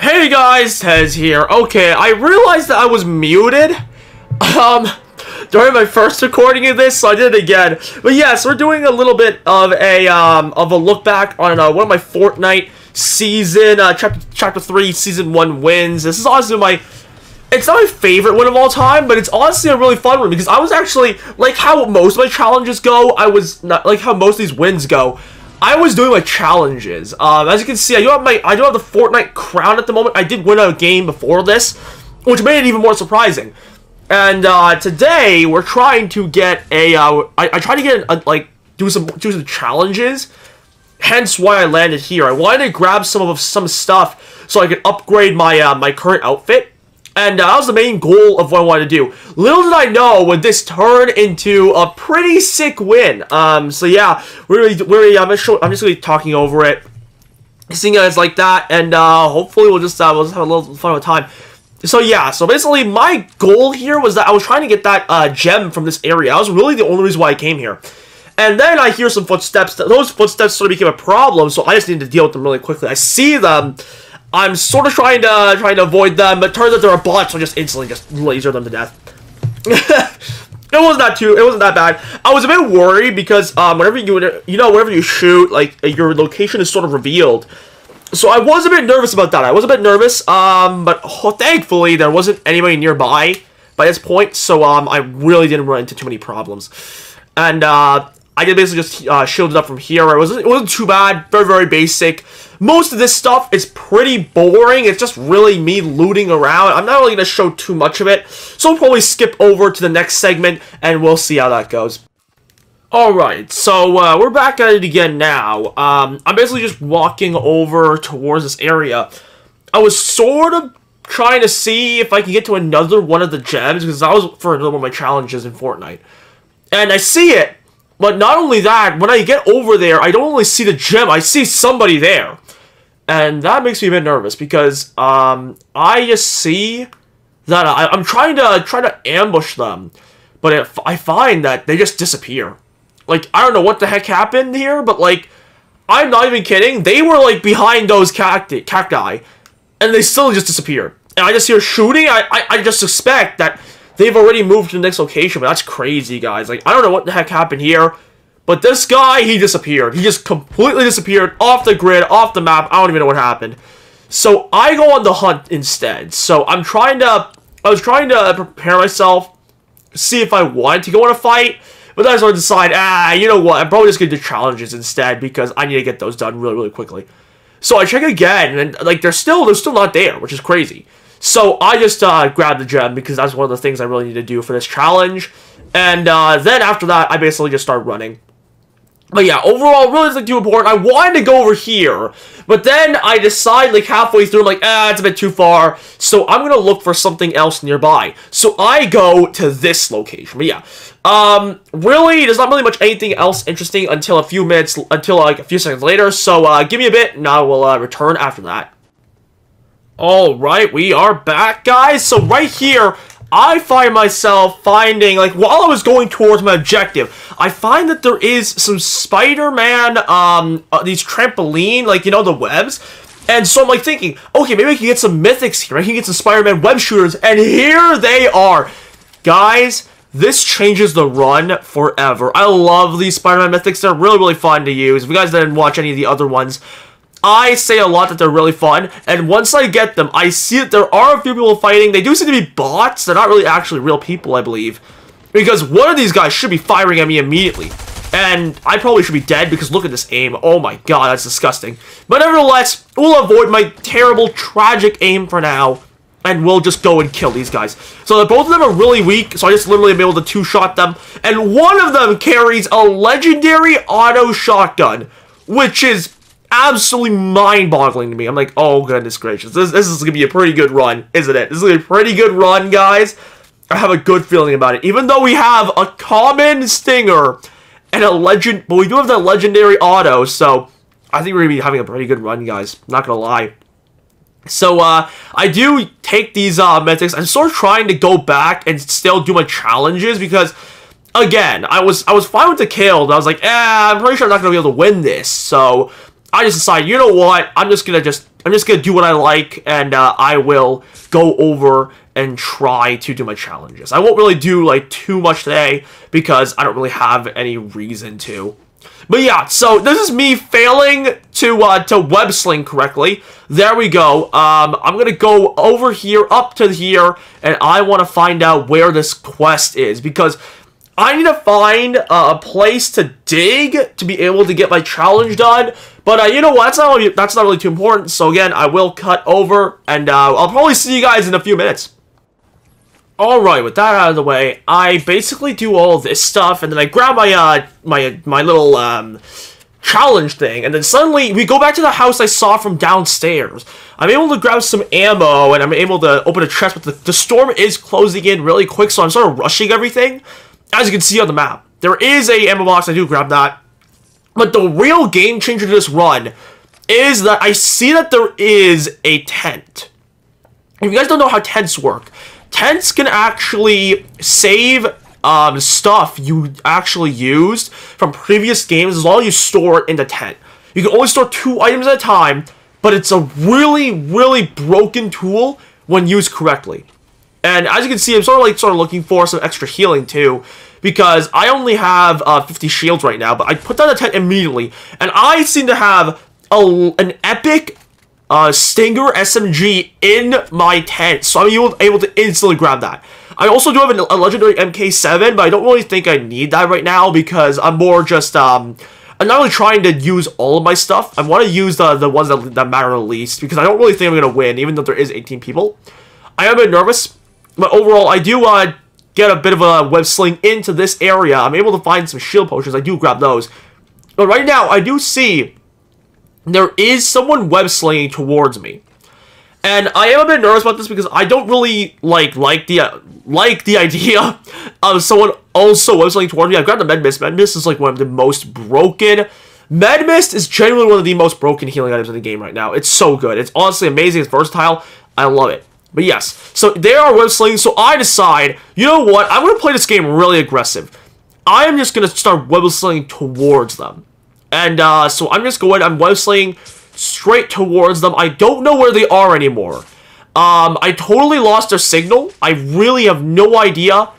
Hey guys, Tez here. Okay, I realized that I was muted, during my first recording of this, so I did it again. But yes, we're doing a little bit of a look back on, one of my Fortnite season, chapter 3, season 1 wins. This is honestly it's not my favorite win of all time, but it's honestly a really fun one, because I was actually, like how most of my challenges go, I was not, like how most of these wins go, I was doing my challenges. As you can see, I do have the Fortnite crown at the moment. I did win a game before this, which made it even more surprising. And today we're trying to get I tried to get do some challenges. Hence why I landed here. I wanted to grab some stuff so I could upgrade my my current outfit. And that was the main goal of what I wanted to do. Little did I know would this turn into a pretty sick win. So yeah, I'm just gonna be talking over it, seeing guys like that, and hopefully we'll just have a little fun of a time. So yeah, so basically my goal here was that I was trying to get that gem from this area. That was really the only reason why I came here. And then I hear some footsteps. Those footsteps sort of became a problem, so I just needed to deal with them really quickly. I see them. I'm sort of trying to avoid them, but it turns out they're a bot, so I just instantly laser them to death. It wasn't that bad. I was a bit worried because whenever you shoot, like your location is sort of revealed. So I was a bit nervous about that. I was a bit nervous, but thankfully there wasn't anybody nearby by this point, so I really didn't run into too many problems. And I did basically just shield it up from here. It wasn't too bad. Very, very basic. Most of this stuff is pretty boring. It's just really me looting around. I'm not really going to show too much of it, so I'll probably skip over to the next segment, and we'll see how that goes. Alright, so we're back at it again now. I'm basically just walking over towards this area. I was sort of trying to see if I can get to another one of the gems, because that was for another one of my challenges in Fortnite. And I see it, but not only that, when I get over there, I don't only see the gem, I see somebody there. And that makes me a bit nervous, because I just see that I'm trying to ambush them, but I find that they just disappear. Like, I don't know what the heck happened here, but like, I'm not even kidding, they were like behind those cacti, and they still just disappeared. And I just hear shooting. I just suspect that they've already moved to the next location, but that's crazy, guys. Like, I don't know what the heck happened here, but this guy, he disappeared. He just completely disappeared off the grid, off the map. I don't even know what happened. So I go on the hunt instead. So I was trying to prepare myself, see if I wanted to go on a fight, but then I sort of decide, you know what, I'm probably just going to do challenges instead, because I need to get those done really, really quickly. So I check again, and like they're still not there, which is crazy. So I just grabbed the gem, because that's one of the things I really need to do for this challenge. And then after that, I basically just start running. But yeah, overall, really isn't too important. I wanted to go over here, but then I decide, like, halfway through, I'm like, it's a bit too far, so I'm gonna look for something else nearby. So I go to this location. But yeah, really, there's not really much anything else interesting until like a few seconds later, so give me a bit, and I will return after that. Alright, we are back, guys. So right here, I find myself finding, like, while I was going towards my objective, I find that there is some Spider-Man, these trampoline, like, you know, the webs. And so I'm, like, thinking, okay, maybe I can get some mythics here. I can get some Spider-Man web shooters, and here they are. Guys, this changes the run forever. I love these Spider-Man mythics. They're really, really fun to use. If you guys didn't watch any of the other ones, I say a lot that they're really fun, and once I get them, I see that there are a few people fighting. They do seem to be bots. They're not really actually real people, I believe, because one of these guys should be firing at me immediately, and I probably should be dead, because look at this aim. Oh my god, that's disgusting. But nevertheless, we'll avoid my terrible, tragic aim for now, and we'll just go and kill these guys. So both of them are really weak, so I just literally am able to two-shot them, and one of them carries a legendary auto shotgun, which is absolutely mind-boggling to me. I'm like, oh goodness gracious, this is gonna be a pretty good run, isn't it? This is gonna be a pretty good run, guys. I have a good feeling about it. Even though we have a common stinger and but we do have that legendary auto, so I think we're gonna be having a pretty good run, guys. Not gonna lie. So I do take these mythics. I'm sort of trying to go back and still do my challenges, because again, I was fine with the kill, but I was like, I'm pretty sure I'm not gonna be able to win this. So I just decided, you know what, I'm just gonna I'm just going to do what I like, and I will go over and try to do my challenges. I won't really do, like, too much today because I don't really have any reason to. But yeah, so this is me failing to web sling correctly. There we go. I'm going to go over here, up to here, and I want to find out where this quest is because I need to find a place to dig to be able to get my challenge done. But you know what? That's not really too important. So again, I will cut over, and I'll probably see you guys in a few minutes. Alright, with that out of the way, I basically do all this stuff, and then I grab my my little challenge thing, and then suddenly we go back to the house I saw from downstairs. I'm able to grab some ammo, and I'm able to open a chest, but the storm is closing in really quick, so I'm sort of rushing everything. As you can see on the map, there is a ammo box. I do grab that. But the real game changer to this run is that I see that there is a tent. If you guys don't know how tents work, tents can actually save stuff you actually used from previous games as long as you store it in the tent. You can only store 2 items at a time, but it's a really, really broken tool when used correctly. And as you can see, I'm sort of looking for some extra healing too, because I only have 50 shields right now, but I put down the tent immediately, and I seem to have an epic Stinger SMG in my tent, so I'm able to instantly grab that. I also do have a legendary MK7, but I don't really think I need that right now because I'm more just I'm not really trying to use all of my stuff. I want to use the ones that matter the least because I don't really think I'm gonna win, even though there is 18 people. I am a bit nervous. But overall, I do get a bit of a web sling into this area. I'm able to find some shield potions. I do grab those. But right now, I do see there is someone web slinging towards me. And I am a bit nervous about this because I don't really like the idea of someone also web slinging towards me. I've got the Med Mist. Med Mist is like one of the most broken. Med Mist is genuinely one of the most broken healing items in the game right now. It's so good. It's honestly amazing. It's versatile. I love it. But yes, so they are web slinging, so I decide, you know what, I'm going to play this game really aggressive. I am just going to start web slinging towards them. And so I'm just I'm web slinging straight towards them. I don't know where they are anymore. I totally lost their signal. I really have no idea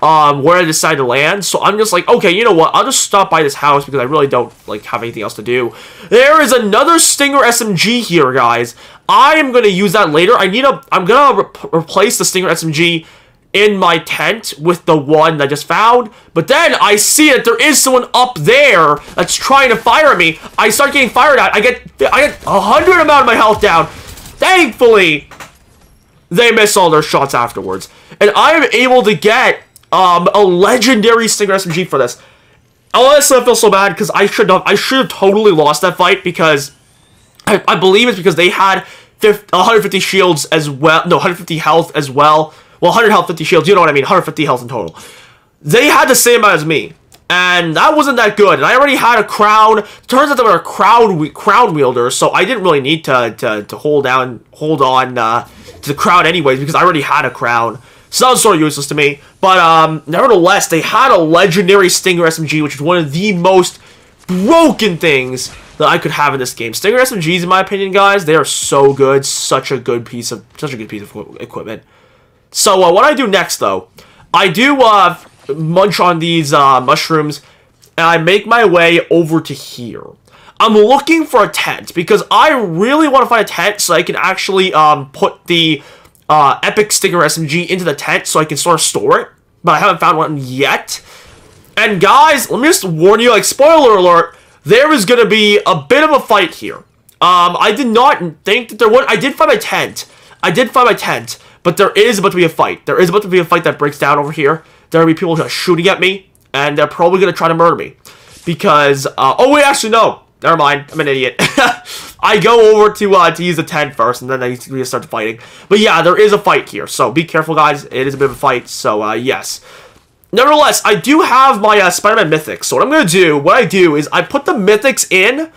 where I decide to land. So I'm just like, okay, you know what, I'll just stop by this house because I really don't have anything else to do. There is another Stinger SMG here, guys. I am going to use that later. I'm going to replace the Stinger SMG in my tent with the one that I just found. But then I see that there is someone up there that's trying to fire at me. I start getting fired at. I get 100 amount of my health down. Thankfully, they miss all their shots afterwards. And I am able to get a legendary Stinger SMG for this. Honestly, I feel so bad because I should have totally lost that fight because I believe it's because they had 150 shields as well. No, 150 health as well. Well, 100 health, 50 shields. You know what I mean? 150 health in total. They had the same amount as me, and that wasn't that good. And I already had a crown. Turns out they were a crown wielder, so I didn't really need to hold on to the crown anyways because I already had a crown. So that was sort of useless to me. But nevertheless, they had a legendary Stinger SMG, which is one of the most broken things that I could have in this game. Stinger SMGs, in my opinion, guys, they are so good. Such a good piece of equipment. So what I do next, though, I do munch on these mushrooms, and I make my way over to here. I'm looking for a tent because I really want to find a tent so I can actually put the epic Stinger SMG into the tent so I can sort of store it, but I haven't found one yet. And guys, let me just warn you, like, spoiler alert, there is going to be a bit of a fight here. I did not think that there would. I did find my tent. But there is about to be a fight. There is about to be a fight that breaks down over here. There will be people shooting at me, and they're probably going to try to murder me. Because, oh wait, actually no. Never mind, I'm an idiot. I go over to use the tent first, and then I start fighting. But yeah, there is a fight here, so be careful, guys. It is a bit of a fight, so yes. Nevertheless, I do have my Spider-Man Mythics. So what I'm going to do, what I do is I put the Mythics in,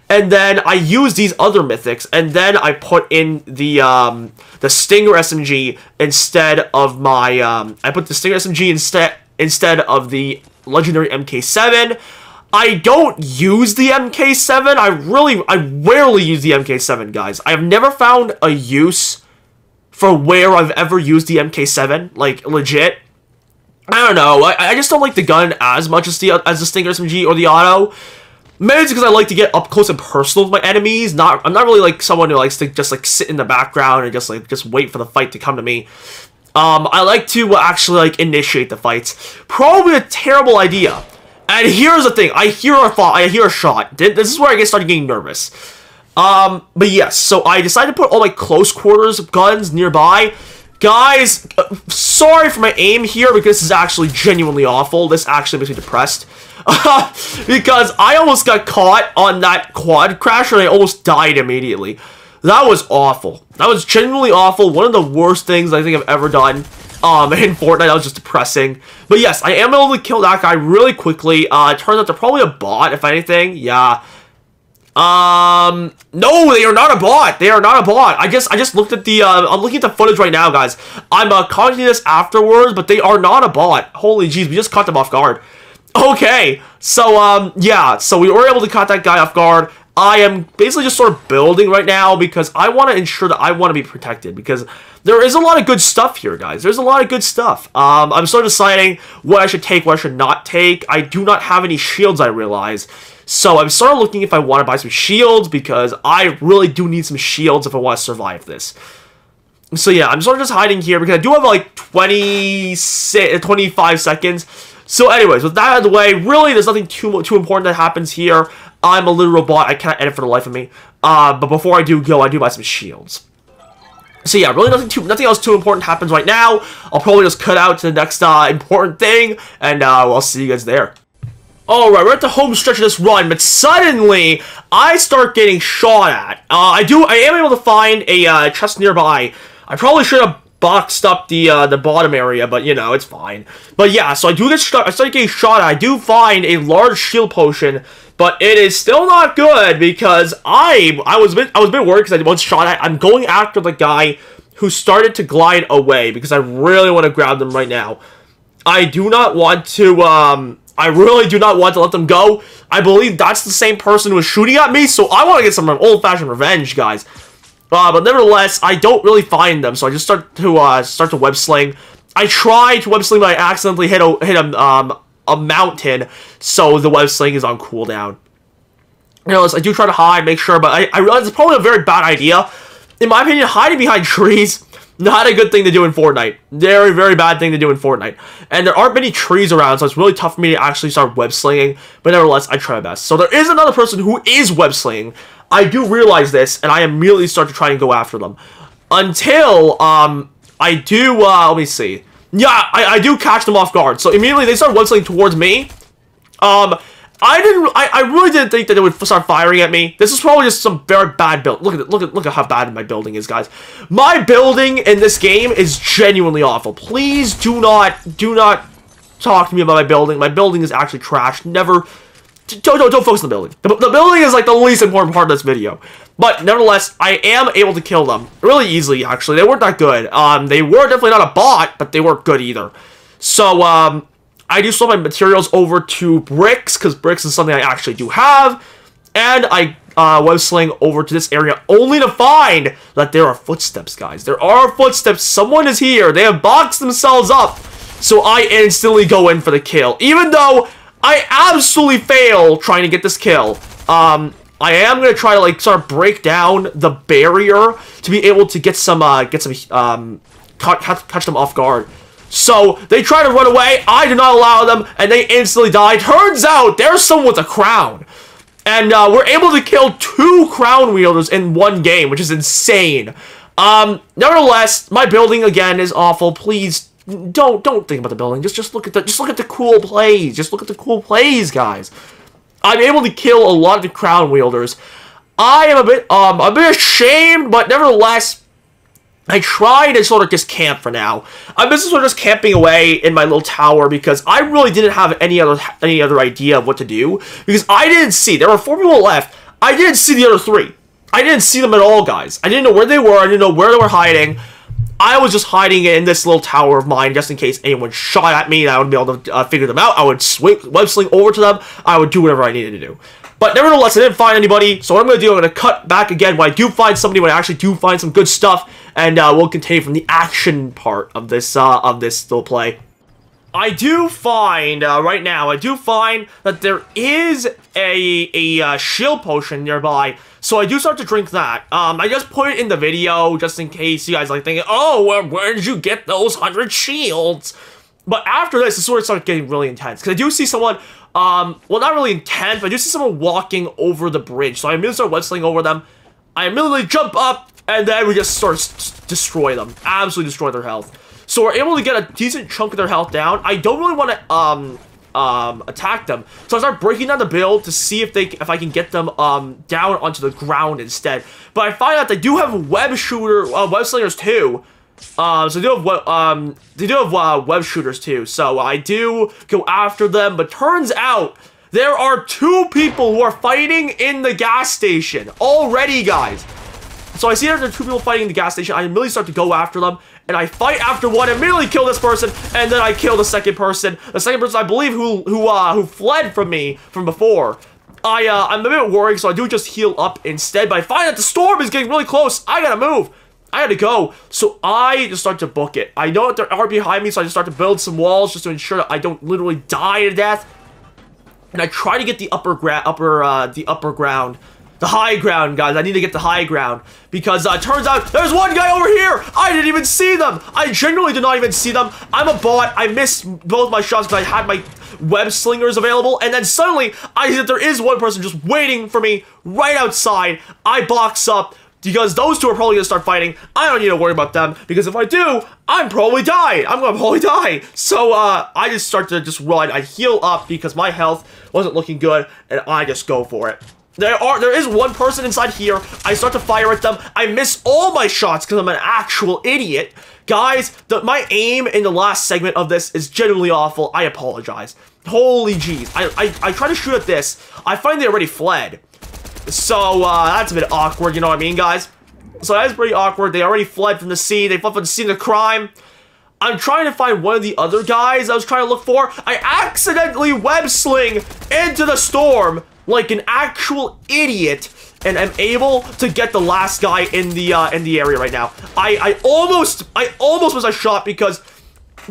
and then I use these other Mythics, and then I put in the Stinger SMG instead of my, I put the Stinger SMG instead of the Legendary MK7. I don't use the MK7. I rarely use the MK7, guys. I have never found a use for where I've ever used the MK7, like, legit. I don't know. I just don't like the gun as much as the Stinger SMG or the auto. Maybe it's because I like to get up close and personal with my enemies. I'm not really like someone who likes to just like sit in the background and just wait for the fight to come to me. I like to actually like initiate the fights. Probably a terrible idea. And here's the thing. I hear a shot. This is where I started getting nervous. But yes, so I decided to put all my close quarters guns nearby. Guys, sorry for my aim here because this is actually genuinely awful. This actually makes me depressed. Because I almost got caught on that quad crash and I almost died immediately. That was awful. That was genuinely awful. One of the worst things I think I've ever done. In Fortnite, that was just depressing. But yes, I am able to kill that guy really quickly. It turns out they're probably a bot, if anything. Yeah. No, they are not a bot. They are not a bot. I just looked at the, I'm looking at the footage right now, guys. I'm, commenting this afterwards, but they are not a bot. Holy jeez, we just caught them off guard. Okay, so, yeah, so we were able to caught that guy off guard. I am basically just sort of building right now because I want to ensure that I want to be protected because there is a lot of good stuff here, guys. There's a lot of good stuff. I'm sort of deciding what I should take, what I should not take. I do not have any shields, I realize. So I'm sort of looking if I want to buy some shields because I really do need some shields if I want to survive this. So yeah, I'm sort of just hiding here because I do have like 25 seconds. So anyways, with that out of the way, really there's nothing too important that happens here. I'm a literal bot. I can't edit for the life of me. But before I do go, I do buy some shields. So yeah, really nothing else too important happens right now. I'll probably just cut out to the next important thing, and I'll see you guys there. Alright, we're at the home stretch of this run, but suddenly, I start getting shot at. I am able to find a chest nearby. I probably should have boxed up the bottom area, but you know, it's fine. But yeah, so I start getting shot at. I do find a large shield potion, but it is still not good because I was a bit worried because I was shot at. I'm going after the guy who started to glide away because I really want to grab them right now. I do not want to I really do not want to let them go. I believe that's the same person who was shooting at me, so I want to get some old-fashioned revenge, guys. But nevertheless, I don't really find them, so I just start to web sling. I tried to web sling, but I accidentally hit a mountain, so the web sling is on cooldown. Nevertheless, I do try to hide, make sure, but I realize it's probably a very bad idea. In my opinion, hiding behind trees, not a good thing to do in Fortnite. Very, very bad thing to do in Fortnite. And there aren't many trees around, so it's really tough for me to actually start web slinging. But nevertheless, I try my best. So there is another person who is web slinging. I do realize this, and I immediately start to try and go after them. Until, I do, let me see. Yeah, I do catch them off guard. So immediately they start web slinging towards me. I really didn't think that they would start firing at me. This is probably just some very bad build. Look at how bad my building is, guys. My building in this game is genuinely awful. Please do not talk to me about my building. My building is actually trash. Don't focus on the building. The building is like the least important part of this video. But nevertheless, I am able to kill them really easily. Actually, they weren't that good. They were definitely not a bot, but they weren't good either. So I do sell my materials over to bricks, because bricks is something I actually do have. And I web sling over to this area only to find that there are footsteps, guys. There are footsteps. Someone is here. They have boxed themselves up. So I instantly go in for the kill. Even though I absolutely fail trying to get this kill. I am going to try to, like, sort of break down the barrier to be able to catch them off guard. So, they try to run away, I do not allow them, and they instantly die. Turns out, there's someone with a crown. And, we're able to kill 2 crown wielders in one game, which is insane. Nevertheless, my building, again, is awful. Please, don't think about the building. Just look at the cool plays. Just look at the cool plays, guys. I'm able to kill a lot of the crown wielders. I am a bit ashamed, but nevertheless, I try to sort of just camp for now. I'm just sort of just camping away in my little tower because I really didn't have any other idea of what to do because I didn't see. There were 4 people left. I didn't see the other 3. I didn't see them at all, guys. I didn't know where they were. I didn't know where they were hiding. I was just hiding in this little tower of mine just in case anyone shot at me and I would be able to figure them out. I would web sling over to them. I would do whatever I needed to do. But nevertheless, I didn't find anybody, so what I'm going to do, I'm going to cut back again when I do find somebody, when I actually do find some good stuff, and we'll continue from the action part of this little play. I do find, right now, I do find that there is a shield potion nearby, so I do start to drink that. I just put it in the video, just in case you guys like thinking, oh, where did you get those 100 shields? But after this, the sort of started getting really intense, because I do see someone, well, not really intense, but I do see someone walking over the bridge, so I immediately start web-slinging over them. I immediately jump up, and then we just start to destroy them, absolutely destroy their health. So we're able to get a decent chunk of their health down. I don't really want to attack them, so I start breaking down the build to see if I can get them down onto the ground instead. But I find out they do have web slingers too. So they do have web shooters too. So I do go after them, but turns out there are 2 people who are fighting in the gas station already, guys. So I see that there are 2 people fighting in the gas station. I immediately start to go after them, and I fight after one, immediately kill this person, and then I kill the second person. The second person, I believe, who fled from me from before. I'm a bit worried, so I do just heal up instead. But I find that the storm is getting really close. I gotta move. I had to go, so I just start to book it. I know that there are behind me, so I just start to build some walls just to ensure that I don't literally die to death. And I try to get the the high ground, guys. I need to get the high ground because it turns out there's one guy over here. I didn't even see them. I genuinely did not even see them. I'm a bot. I missed both my shots because I had my web slingers available, and then suddenly I see that there is one person just waiting for me right outside. I box up, because those 2 are probably going to start fighting. I don't need to worry about them, because if I do, I'm probably die. I'm going to probably die. So, I just start to just run. I heal up because my health wasn't looking good, and I just go for it. There is one person inside here. I start to fire at them. I miss all my shots because I'm an actual idiot. Guys, my aim in the last segment of this is genuinely awful. I apologize. Holy jeez. I try to shoot at this. I find they already fled. So, that's a bit awkward, you know what I mean, guys? So that is pretty awkward. They already fled from the scene. They fled from the scene of the crime. I'm trying to find one of the other guys I was trying to look for. I accidentally web sling into the storm like an actual idiot, and I'm able to get the last guy in the area right now. I almost was a shot because,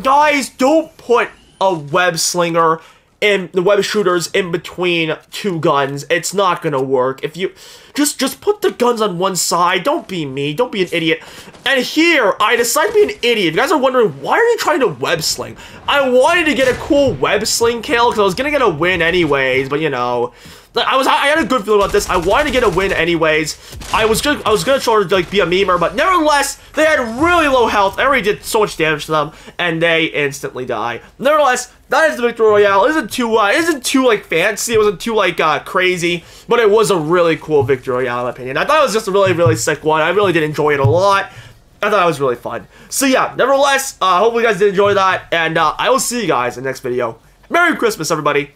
guys, don't put a web slinger and the web shooters in between 2 guns. It's not gonna work. If you just put the guns on one side. Don't be me. Don't be an idiot. And here, I decided to be an idiot. You guys are wondering, why are you trying to web sling? I wanted to get a cool web sling kill because I was gonna get a win anyways, but you know, I had a good feeling about this. I wanted to get a win anyways. I was gonna try to like be a memer, but nevertheless, they had really low health. I already did so much damage to them, and they instantly die. Nevertheless, that is the victory royale. It isn't too like fancy. It wasn't too like crazy, but it was a really cool victory royale in my opinion. I thought it was just a really sick one. I really did enjoy it a lot. I thought it was really fun. So yeah, nevertheless, hopefully you guys did enjoy that, and I will see you guys in the next video. Merry Christmas, everybody.